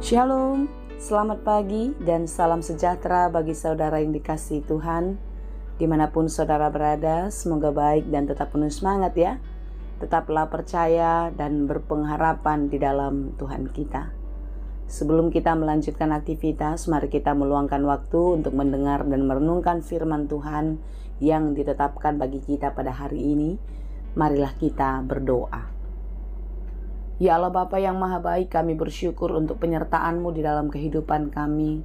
Shalom, selamat pagi dan salam sejahtera bagi saudara yang dikasihi Tuhan. Dimanapun saudara berada, semoga baik dan tetap penuh semangat ya. Tetaplah percaya dan berpengharapan di dalam Tuhan kita. Sebelum kita melanjutkan aktivitas, mari kita meluangkan waktu untuk mendengar dan merenungkan firman Tuhan yang ditetapkan bagi kita pada hari ini. Marilah kita berdoa. Ya Allah Bapa yang Maha Baik, kami bersyukur untuk penyertaan-Mu di dalam kehidupan kami.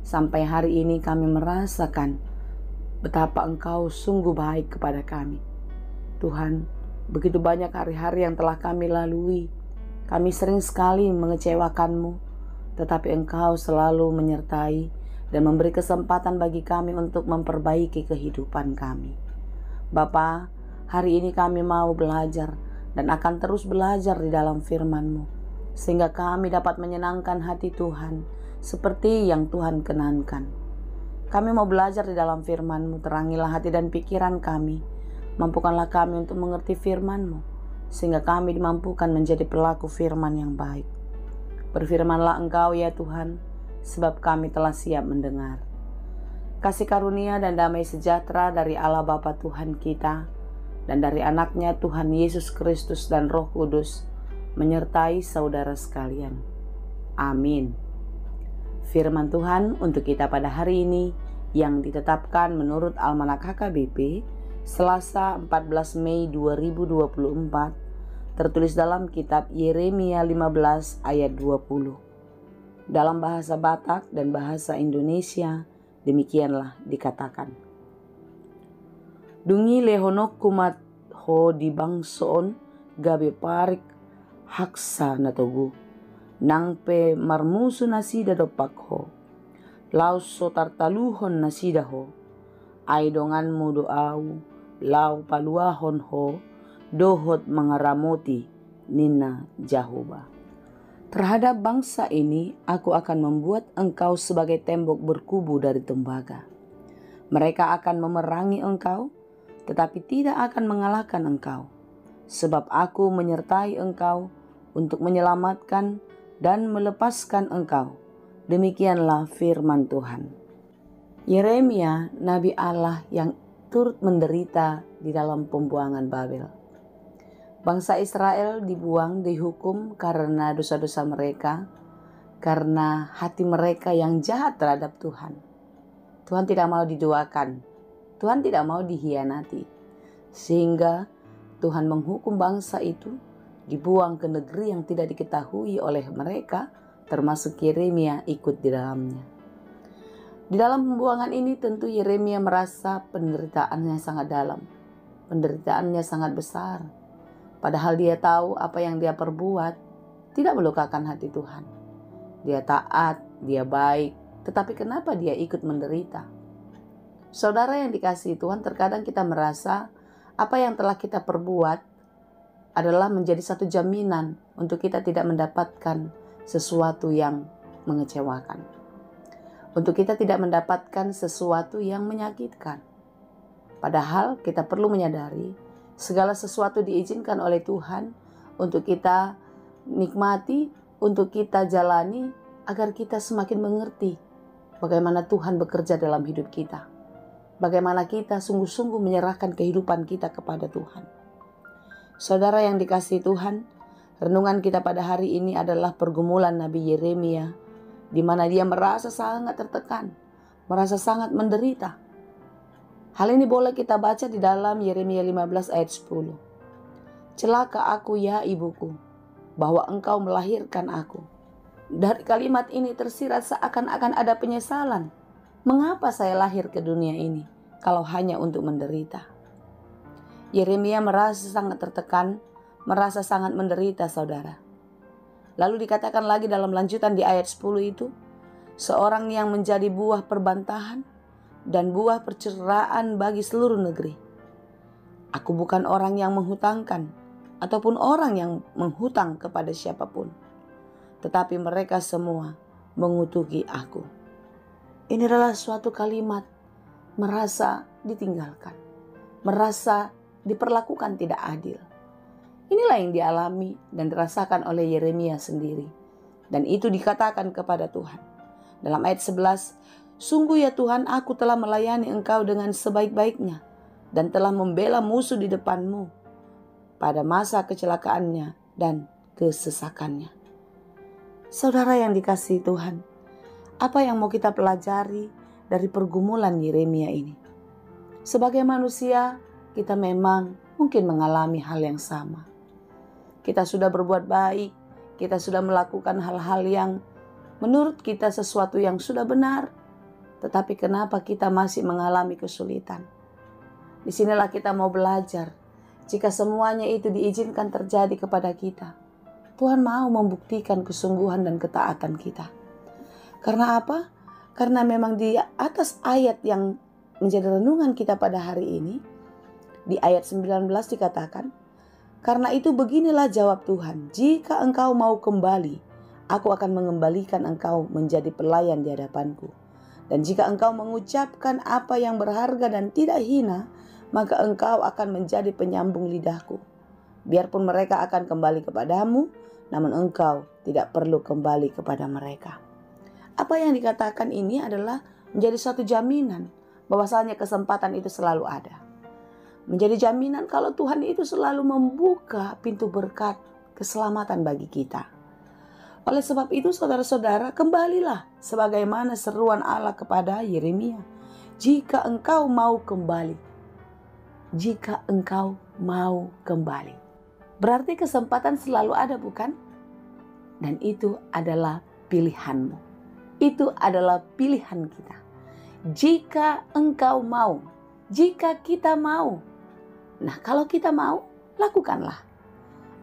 Sampai hari ini kami merasakan betapa Engkau sungguh baik kepada kami. Tuhan, begitu banyak hari-hari yang telah kami lalui. Kami sering sekali mengecewakan-Mu, tetapi Engkau selalu menyertai dan memberi kesempatan bagi kami untuk memperbaiki kehidupan kami. Bapa, hari ini kami mau belajar dan akan terus belajar di dalam firman-Mu, sehingga kami dapat menyenangkan hati Tuhan, seperti yang Tuhan kenankan. Kami mau belajar di dalam firman-Mu, terangilah hati dan pikiran kami, mampukanlah kami untuk mengerti firman-Mu, sehingga kami dimampukan menjadi pelaku firman yang baik. Berfirmanlah Engkau ya Tuhan, sebab kami telah siap mendengar. Kasih karunia dan damai sejahtera dari Allah Bapa Tuhan kita, dan dari anaknya Tuhan Yesus Kristus dan Roh Kudus menyertai saudara sekalian. Amin. Firman Tuhan untuk kita pada hari ini yang ditetapkan menurut Almanak HKBP Selasa 14 Mei 2024 tertulis dalam kitab Yeremia 15 ayat 20. Dalam bahasa Batak dan bahasa Indonesia demikianlah dikatakan. Dungi lehonok kumat ho di bangsoon gabe parik haksa natogu nang pe marmusu nasida dopak ho laus sotartaluhon nasida ho ay dongan mo doau lau paluahon ho dohot mangaramoti nina Jahoba. Terhadap bangsa ini aku akan membuat engkau sebagai tembok berkubu dari tembaga. Mereka akan memerangi engkau, tetapi tidak akan mengalahkan engkau, sebab aku menyertai engkau untuk menyelamatkan dan melepaskan engkau. Demikianlah firman Tuhan. Yeremia, Nabi Allah yang turut menderita di dalam pembuangan Babel. Bangsa Israel dibuang, dihukum karena dosa-dosa mereka, karena hati mereka yang jahat terhadap Tuhan. Tuhan tidak mau diduakan. Tuhan tidak mau dihianati, sehingga Tuhan menghukum bangsa itu dibuang ke negeri yang tidak diketahui oleh mereka, termasuk Yeremia ikut di dalamnya. Di dalam pembuangan ini tentu Yeremia merasa penderitaannya sangat dalam, penderitaannya sangat besar, padahal dia tahu apa yang dia perbuat tidak melukakan hati Tuhan. Dia taat, dia baik, tetapi kenapa dia ikut menderita? Saudara yang dikasihi Tuhan, terkadang kita merasa apa yang telah kita perbuat adalah menjadi satu jaminan untuk kita tidak mendapatkan sesuatu yang mengecewakan. Untuk kita tidak mendapatkan sesuatu yang menyakitkan. Padahal kita perlu menyadari segala sesuatu diizinkan oleh Tuhan untuk kita nikmati, untuk kita jalani agar kita semakin mengerti bagaimana Tuhan bekerja dalam hidup kita. Bagaimana kita sungguh-sungguh menyerahkan kehidupan kita kepada Tuhan. Saudara yang dikasihi Tuhan, renungan kita pada hari ini adalah pergumulan Nabi Yeremia, di mana dia merasa sangat tertekan, merasa sangat menderita. Hal ini boleh kita baca di dalam Yeremia 15 ayat 10. Celaka aku ya ibuku, bahwa engkau melahirkan aku. Dari kalimat ini tersirat seakan-akan ada penyesalan. Mengapa saya lahir ke dunia ini kalau hanya untuk menderita? Yeremia merasa sangat tertekan, merasa sangat menderita saudara. Lalu dikatakan lagi dalam lanjutan di ayat 10 itu, seorang yang menjadi buah perbantahan dan buah perceraian bagi seluruh negeri. Aku bukan orang yang menghutangkan ataupun orang yang menghutang kepada siapapun, tetapi mereka semua mengutuki aku. Ini adalah suatu kalimat merasa ditinggalkan, merasa diperlakukan tidak adil. Inilah yang dialami dan dirasakan oleh Yeremia sendiri. Dan itu dikatakan kepada Tuhan. Dalam ayat 11, sungguh ya Tuhan, aku telah melayani Engkau dengan sebaik-baiknya dan telah membela musuh di depan-Mu pada masa kecelakaannya dan kesesakannya. Saudara yang dikasihi Tuhan, apa yang mau kita pelajari dari pergumulan Yeremia ini? Sebagai manusia, kita memang mungkin mengalami hal yang sama. Kita sudah berbuat baik, kita sudah melakukan hal-hal yang menurut kita sesuatu yang sudah benar, tetapi kenapa kita masih mengalami kesulitan? Disinilah kita mau belajar. Jika semuanya itu diizinkan terjadi kepada kita, Tuhan mau membuktikan kesungguhan dan ketaatan kita. Karena apa? Karena memang di atas ayat yang menjadi renungan kita pada hari ini, di ayat 19 dikatakan, karena itu beginilah jawab Tuhan, jika engkau mau kembali, aku akan mengembalikan engkau menjadi pelayan di hadapanku. Dan jika engkau mengucapkan apa yang berharga dan tidak hina, maka engkau akan menjadi penyambung lidahku. Biarpun mereka akan kembali kepadamu, namun engkau tidak perlu kembali kepada mereka. Apa yang dikatakan ini adalah menjadi suatu jaminan bahwasanya kesempatan itu selalu ada. Menjadi jaminan kalau Tuhan itu selalu membuka pintu berkat keselamatan bagi kita. Oleh sebab itu saudara-saudara, kembalilah sebagaimana seruan Allah kepada Yeremia. Jika engkau mau kembali. Jika engkau mau kembali. Berarti kesempatan selalu ada, bukan? Dan itu adalah pilihanmu. Itu adalah pilihan kita. Jika engkau mau. Jika kita mau. Nah, kalau kita mau, lakukanlah.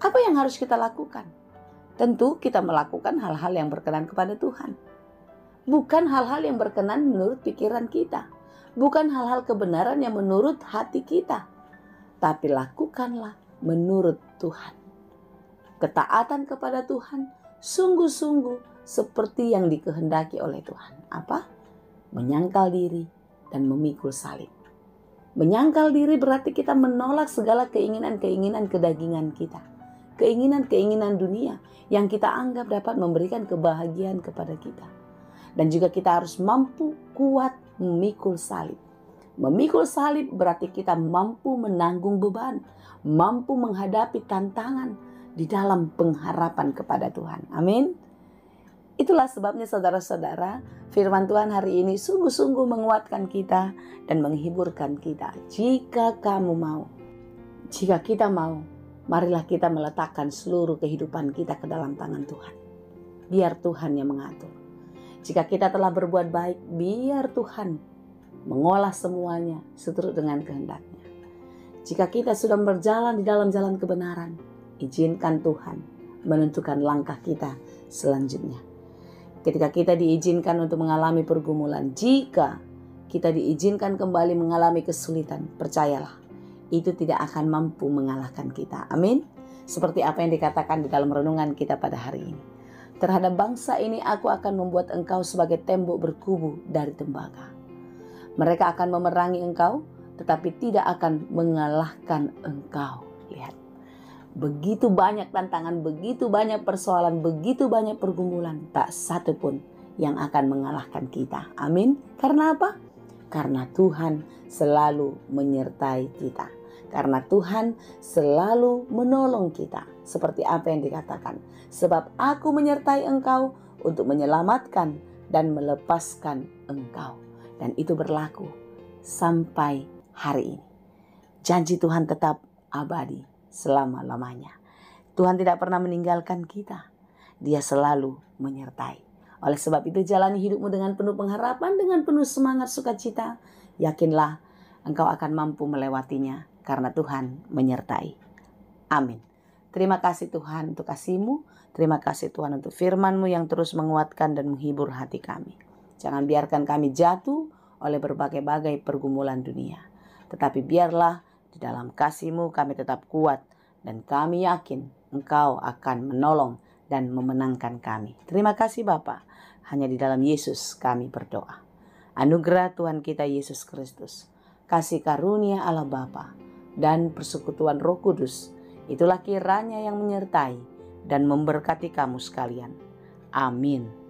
Apa yang harus kita lakukan? Tentu kita melakukan hal-hal yang berkenan kepada Tuhan. Bukan hal-hal yang berkenan menurut pikiran kita. Bukan hal-hal kebenaran yang menurut hati kita. Tapi lakukanlah menurut Tuhan. Ketaatan kepada Tuhan sungguh-sungguh seperti yang dikehendaki oleh Tuhan. Apa? Menyangkal diri dan memikul salib. Menyangkal diri berarti kita menolak segala keinginan-keinginan kedagingan kita. Keinginan-keinginan dunia yang kita anggap dapat memberikan kebahagiaan kepada kita. Dan juga kita harus mampu kuat memikul salib. Memikul salib berarti kita mampu menanggung beban. Mampu menghadapi tantangan di dalam pengharapan kepada Tuhan. Amin. Itulah sebabnya saudara-saudara, firman Tuhan hari ini sungguh-sungguh menguatkan kita dan menghiburkan kita. Jika kamu mau, jika kita mau, marilah kita meletakkan seluruh kehidupan kita ke dalam tangan Tuhan. Biar Tuhan yang mengatur. Jika kita telah berbuat baik, biar Tuhan mengolah semuanya seturut dengan kehendaknya. Jika kita sudah berjalan di dalam jalan kebenaran, izinkan Tuhan menentukan langkah kita selanjutnya. Ketika kita diizinkan untuk mengalami pergumulan, jika kita diizinkan kembali mengalami kesulitan, percayalah, itu tidak akan mampu mengalahkan kita. Amin. Seperti apa yang dikatakan di dalam renungan kita pada hari ini. Terhadap bangsa ini aku akan membuat engkau sebagai tembok berkubu dari tembaga. Mereka akan memerangi engkau, tetapi tidak akan mengalahkan engkau. Lihat. Begitu banyak tantangan, begitu banyak persoalan, begitu banyak pergumulan. Tak satu pun yang akan mengalahkan kita. Amin. Karena apa? Karena Tuhan selalu menyertai kita. Karena Tuhan selalu menolong kita. Seperti apa yang dikatakan. Sebab aku menyertai engkau untuk menyelamatkan dan melepaskan engkau. Dan itu berlaku sampai hari ini. Janji Tuhan tetap abadi selama-lamanya. Tuhan tidak pernah meninggalkan kita. Dia selalu menyertai. Oleh sebab itu jalani hidupmu dengan penuh pengharapan, dengan penuh semangat sukacita. Yakinlah engkau akan mampu melewatinya karena Tuhan menyertai. Amin. Terima kasih Tuhan untuk kasih-Mu. Terima kasih Tuhan untuk firman-Mu yang terus menguatkan dan menghibur hati kami. Jangan biarkan kami jatuh oleh berbagai-bagai pergumulan dunia. Tetapi biarlah di dalam kasih-Mu kami tetap kuat dan kami yakin Engkau akan menolong dan memenangkan kami. Terima kasih Bapa. Hanya di dalam Yesus kami berdoa. Anugerah Tuhan kita Yesus Kristus, kasih karunia Allah Bapa dan persekutuan Roh Kudus, itulah kiranya yang menyertai dan memberkati kamu sekalian. Amin.